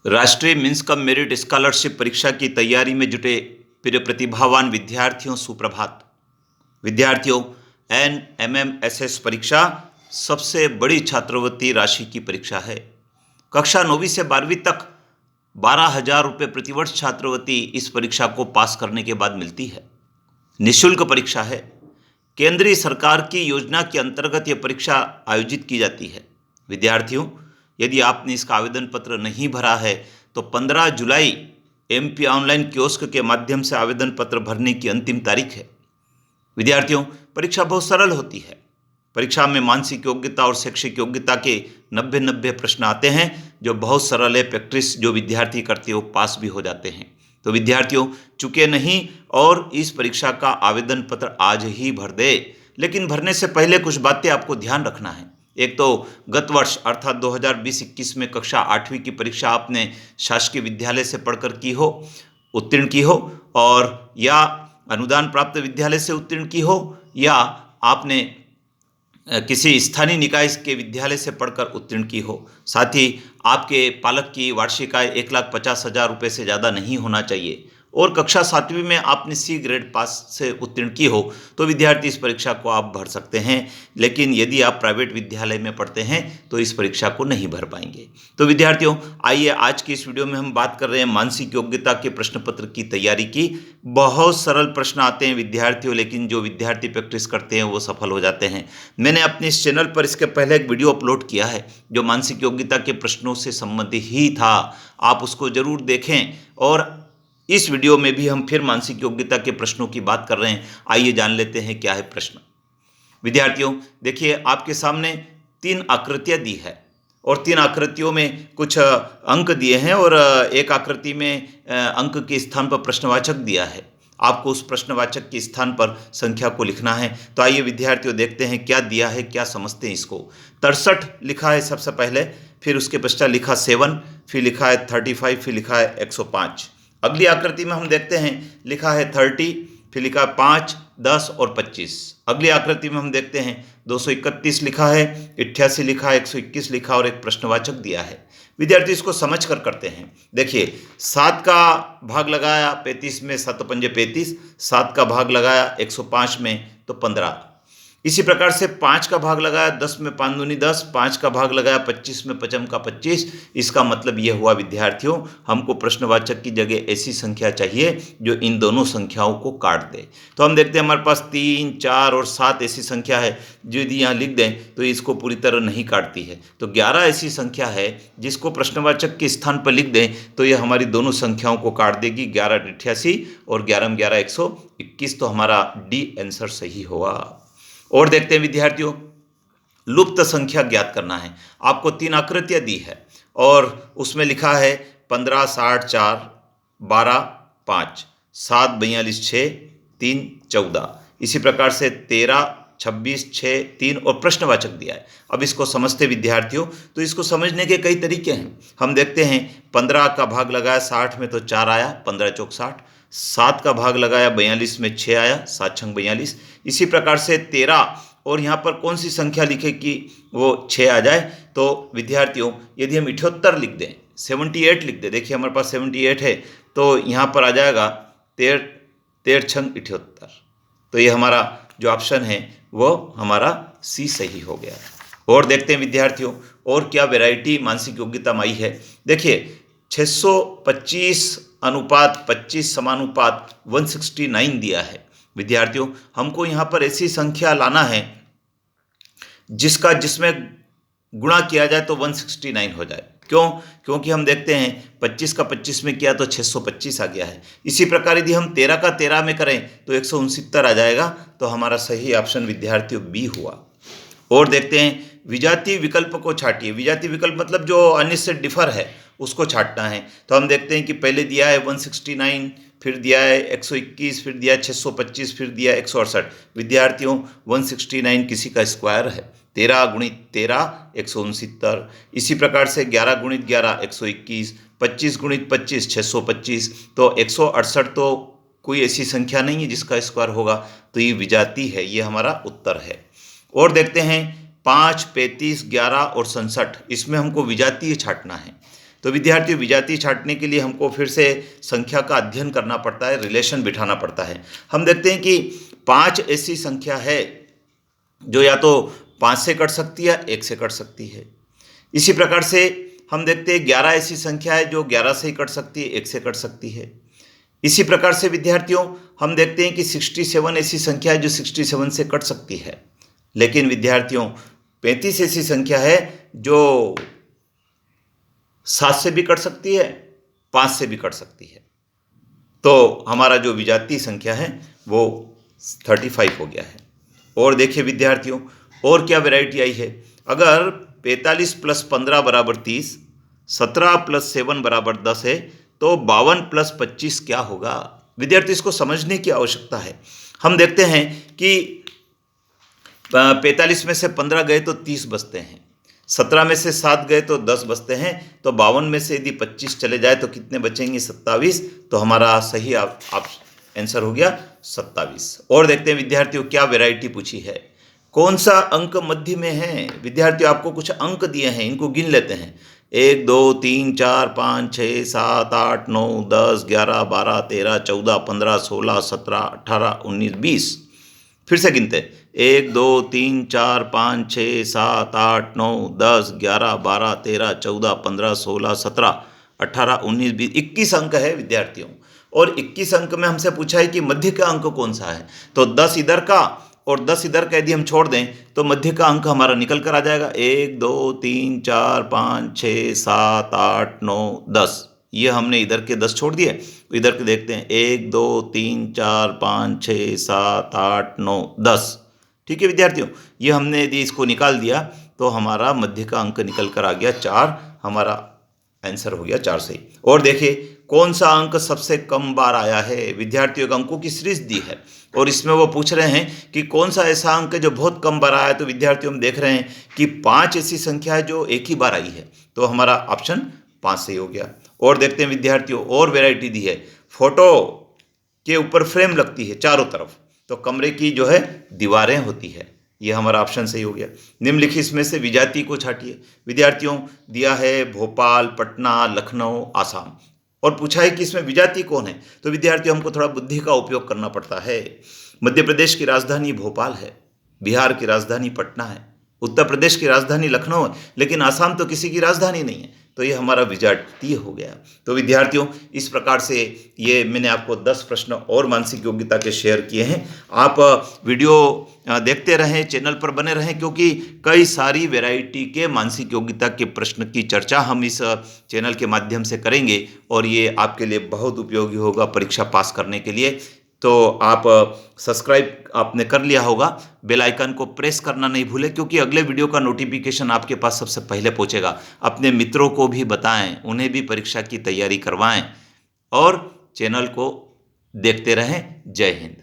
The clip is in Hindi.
राष्ट्रीय मीन्स कम मेरिट स्कॉलरशिप परीक्षा की तैयारी में जुटे प्रिय प्रतिभावान विद्यार्थियों सुप्रभात। विद्यार्थियों, NMMSS परीक्षा सबसे बड़ी छात्रवृत्ति राशि की परीक्षा है। कक्षा 9वीं से 12वीं तक 12,000 रुपये प्रतिवर्ष छात्रवृत्ति इस परीक्षा को पास करने के बाद मिलती है। निःशुल्क परीक्षा है। केंद्रीय सरकार की योजना के अंतर्गत यह परीक्षा आयोजित की जाती है। विद्यार्थियों, यदि आपने इसका आवेदन पत्र नहीं भरा है तो 15 जुलाई MP ऑनलाइन कियोस्क के माध्यम से आवेदन पत्र भरने की अंतिम तारीख है। विद्यार्थियों, परीक्षा बहुत सरल होती है। परीक्षा में मानसिक योग्यता और शैक्षिक योग्यता के 90 प्रश्न आते हैं जो बहुत सरल है। प्रैक्टिस जो विद्यार्थी करते हो पास भी हो जाते हैं। तो विद्यार्थियों, चुके नहीं और इस परीक्षा का आवेदन पत्र आज ही भर दे। लेकिन भरने से पहले कुछ बातें आपको ध्यान रखना है। एक तो गत वर्ष अर्थात 2020-21 में कक्षा 8वीं की परीक्षा आपने शासकीय विद्यालय से पढ़कर की हो, उत्तीर्ण की हो, और या अनुदान प्राप्त विद्यालय से उत्तीर्ण की हो, या आपने किसी स्थानीय निकाय के विद्यालय से पढ़कर उत्तीर्ण की हो। साथ ही आपके पालक की वार्षिक आय 1,50,000 रुपये से ज़्यादा नहीं होना चाहिए और कक्षा 7वीं में आपने C ग्रेड पास से उत्तीर्ण की हो तो विद्यार्थी इस परीक्षा को आप भर सकते हैं। लेकिन यदि आप प्राइवेट विद्यालय में पढ़ते हैं तो इस परीक्षा को नहीं भर पाएंगे। तो विद्यार्थियों, आइए आज की इस वीडियो में हम बात कर रहे हैं मानसिक योग्यता के प्रश्न पत्र की तैयारी की। बहुत सरल प्रश्न आते हैं विद्यार्थियों, लेकिन जो विद्यार्थी प्रैक्टिस करते हैं वो सफल हो जाते हैं। मैंने अपने इस चैनल पर इसके पहले एक वीडियो अपलोड किया है जो मानसिक योग्यता के प्रश्नों से संबंधित ही था। आप उसको जरूर देखें। और इस वीडियो में भी हम फिर मानसिक योग्यता के प्रश्नों की बात कर रहे हैं। आइए जान लेते हैं क्या है प्रश्न। विद्यार्थियों, देखिए आपके सामने 3 आकृतियां दी है और 3 आकृतियों में कुछ अंक दिए हैं और एक आकृति में अंक के स्थान पर प्रश्नवाचक दिया है। आपको उस प्रश्नवाचक के स्थान पर संख्या को लिखना है। तो आइए विद्यार्थियों देखते हैं क्या दिया है, क्या समझते हैं इसको। 63 लिखा है सबसे पहले, फिर उसके पश्चात लिखा 7, फिर लिखा है 35, फिर लिखा है 105। अगली आकृति में हम देखते हैं लिखा है 30, फिर लिखा है 5, 10 और 25। अगली आकृति में हम देखते हैं 231 लिखा है, 88 लिखा है, 121 लिखा और एक प्रश्नवाचक दिया है। विद्यार्थी इसको समझ कर करते हैं। देखिए 7 का भाग लगाया 35 में, 7 पंजे 35, 7 का भाग लगाया 105 में तो 15। इसी प्रकार से 5 का भाग लगाया 10 में, 5 दूनी 10, 5 का भाग लगाया 25 में, 5 का 25। इसका मतलब यह हुआ विद्यार्थियों, हमको प्रश्नवाचक की जगह ऐसी संख्या चाहिए जो इन दोनों संख्याओं को काट दे। तो हम देखते हैं हमारे पास 3, 4 और 7 ऐसी संख्या है जो यदि यहाँ लिख दें तो इसको पूरी तरह नहीं काटती है। तो 11 ऐसी संख्या है जिसको प्रश्नवाचक के स्थान पर लिख दें तो यह हमारी दोनों संख्याओं को काट देगी। 11 88 और 11 में 11 121। तो हमारा डी आंसर सही होगा। और देखते हैं विद्यार्थियों, लुप्त संख्या ज्ञात करना है। आपको 3 आकृतियां दी है और उसमें लिखा है 15, 60, 4, 12, 5, 7, 42, 6, 3, 14। इसी प्रकार से 13, 26, 6, 3 और प्रश्नवाचक दिया है। अब इसको समझते विद्यार्थियों, तो इसको समझने के कई तरीके हैं। हम देखते हैं 15 का भाग लगाया 60 में तो 4 आया, 15 चौक 60। 7 का भाग लगाया 42 में 6 आया, 7 छंग 42। इसी प्रकार से 13 और यहाँ पर कौन सी संख्या लिखे कि वो 6 आ जाए। तो विद्यार्थियों, यदि हम 78 लिख दें, 78 लिख दें, देखिए हमारे पास 78 है तो यहाँ पर आ जाएगा 13 छंग 78। तो ये हमारा जो ऑप्शन है वो हमारा C सही हो गया। और देखते हैं विद्यार्थियों और क्या वैरायटी मानसिक योग्यता में आई है। देखिए 625 अनुपात 25 समानुपात 169 दिया है। विद्यार्थियों, हमको यहाँ पर ऐसी संख्या लाना है जिसमें गुणा किया जाए तो 169 हो जाए। क्यों? क्योंकि हम देखते हैं 25 का 25 में किया तो 625 आ गया है। इसी प्रकार यदि हम 13 का 13 में करें तो 169 आ जाएगा। तो हमारा सही ऑप्शन विद्यार्थियों B हुआ। और देखते हैं विजातीय विकल्प को छाटिए। विजातीय विकल्प मतलब जो अन्य से डिफर है उसको छाटना है। तो हम देखते हैं कि पहले दिया है 169, फिर दिया है 121, फिर दिया 625, फिर दिया 168। विद्यार्थियों 169 किसी का स्क्वायर है। 13 गुणित 13 169। इसी प्रकार से 11 गुणित 11 121, 25 गुणित 25 625। तो 168 तो कोई ऐसी संख्या नहीं है जिसका स्क्वायर होगा। तो ये विजातीय है, ये हमारा उत्तर है। और देखते हैं 5, 35, 11 और 67, इसमें हमको विजातीय छांटना है। तो विद्यार्थियों, विजातीय छांटने के लिए हमको फिर से संख्या का अध्ययन करना पड़ता है, रिलेशन बिठाना पड़ता है। हम देखते हैं कि 5 ऐसी संख्या है जो या तो 5 से कट सकती है, 1 से कट सकती है। इसी प्रकार से हम देखते हैं 11 ऐसी संख्या है जो 11 से ही कट सकती है, 1 से कट सकती है। इसी प्रकार से विद्यार्थियों हम देखते हैं कि 67 ऐसी संख्या है जो 67 से कट सकती है। लेकिन विद्यार्थियों 35 ऐसी संख्या है जो 7 से भी कट सकती है, 5 से भी कट सकती है। तो हमारा जो विजातीय संख्या है वो 35 हो गया है। और देखिए विद्यार्थियों, और क्या वैरायटी आई है। अगर 45 + 15 = 30, 17 + 7 = 10 है, तो 52 + 25 क्या होगा। विद्यार्थी, इसको समझने की आवश्यकता है। हम देखते हैं कि 45 में से 15 गए तो 30 बचते हैं, 17 में से 7 गए तो 10 बचते हैं, तो 52 में से यदि 25 चले जाए तो कितने बचेंगे, 27। तो हमारा सही आंसर हो गया 27। और देखते हैं विद्यार्थियों क्या वैरायटी पूछी है। कौन सा अंक मध्य में है। विद्यार्थियों आपको कुछ अंक दिए हैं, इनको गिन लेते हैं। 1, 2, 3, 4, 5, 6, 7, 8, 9, 10, 11, 12, 13, 14, 15, 16, 17, 18, 19, 20। फिर से गिनते हैं। 1, 2, 3, 4, 5, 6, 7, 8, 9, 10, 11, 12, 13, 14, 15, 16, 17, 18, 19, 20, 21 अंक है विद्यार्थियों। और 21 अंक में हमसे पूछा है कि मध्य का अंक कौन सा है। तो 10 इधर का और 10 इधर का यदि हम छोड़ दें तो मध्य का अंक हमारा निकल कर आ जाएगा। 1, 2, 3, 4, 5, 6, 7, 8, 9, 10। ये हमने इधर के 10 छोड़ दिए, तो इधर के देखते हैं। 1, 2, 3, 4, 5, 6, 7, 8, 9, 10। ठीक है विद्यार्थियों, ये हमने यदि इसको निकाल दिया तो हमारा मध्य का अंक निकल कर आ गया 4। हमारा आंसर हो गया 4 सही। और देखिए कौन सा अंक सबसे कम बार आया है। विद्यार्थियों अंकों की सीरीज दी है और इसमें वो पूछ रहे हैं कि कौन सा ऐसा अंक है जो बहुत कम बार आया है। तो विद्यार्थियों हम देख रहे हैं कि 5 ऐसी संख्या है जो एक ही बार आई है, तो हमारा ऑप्शन 5 सही हो गया। और देखते हैं विद्यार्थियों, और वैरायटी दी है। फोटो के ऊपर फ्रेम लगती है चारों तरफ, तो कमरे की जो है दीवारें होती है। ये हमारा ऑप्शन सही हो गया। निम्नलिखित में से विजाति को छांटिए। विद्यार्थियों दिया है भोपाल, पटना, लखनऊ, आसाम, और पूछा है कि इसमें विजाति कौन है। तो विद्यार्थियों हमको थोड़ा बुद्धि का उपयोग करना पड़ता है। मध्य प्रदेश की राजधानी भोपाल है, बिहार की राजधानी पटना है, उत्तर प्रदेश की राजधानी लखनऊ है, लेकिन आसाम तो किसी की राजधानी नहीं है, तो ये हमारा विजातीय हो गया। तो विद्यार्थियों इस प्रकार से ये मैंने आपको 10 प्रश्न और मानसिक योग्यता के शेयर किए हैं। आप वीडियो देखते रहें, चैनल पर बने रहें, क्योंकि कई सारी वैरायटी के मानसिक योग्यता के प्रश्न की चर्चा हम इस चैनल के माध्यम से करेंगे और ये आपके लिए बहुत उपयोगी होगा परीक्षा पास करने के लिए। तो आप सब्सक्राइब आपने कर लिया होगा, बेल आइकन को प्रेस करना नहीं भूलें, क्योंकि अगले वीडियो का नोटिफिकेशन आपके पास सबसे पहले पहुंचेगा। अपने मित्रों को भी बताएं, उन्हें भी परीक्षा की तैयारी करवाएं और चैनल को देखते रहें। जय हिंद।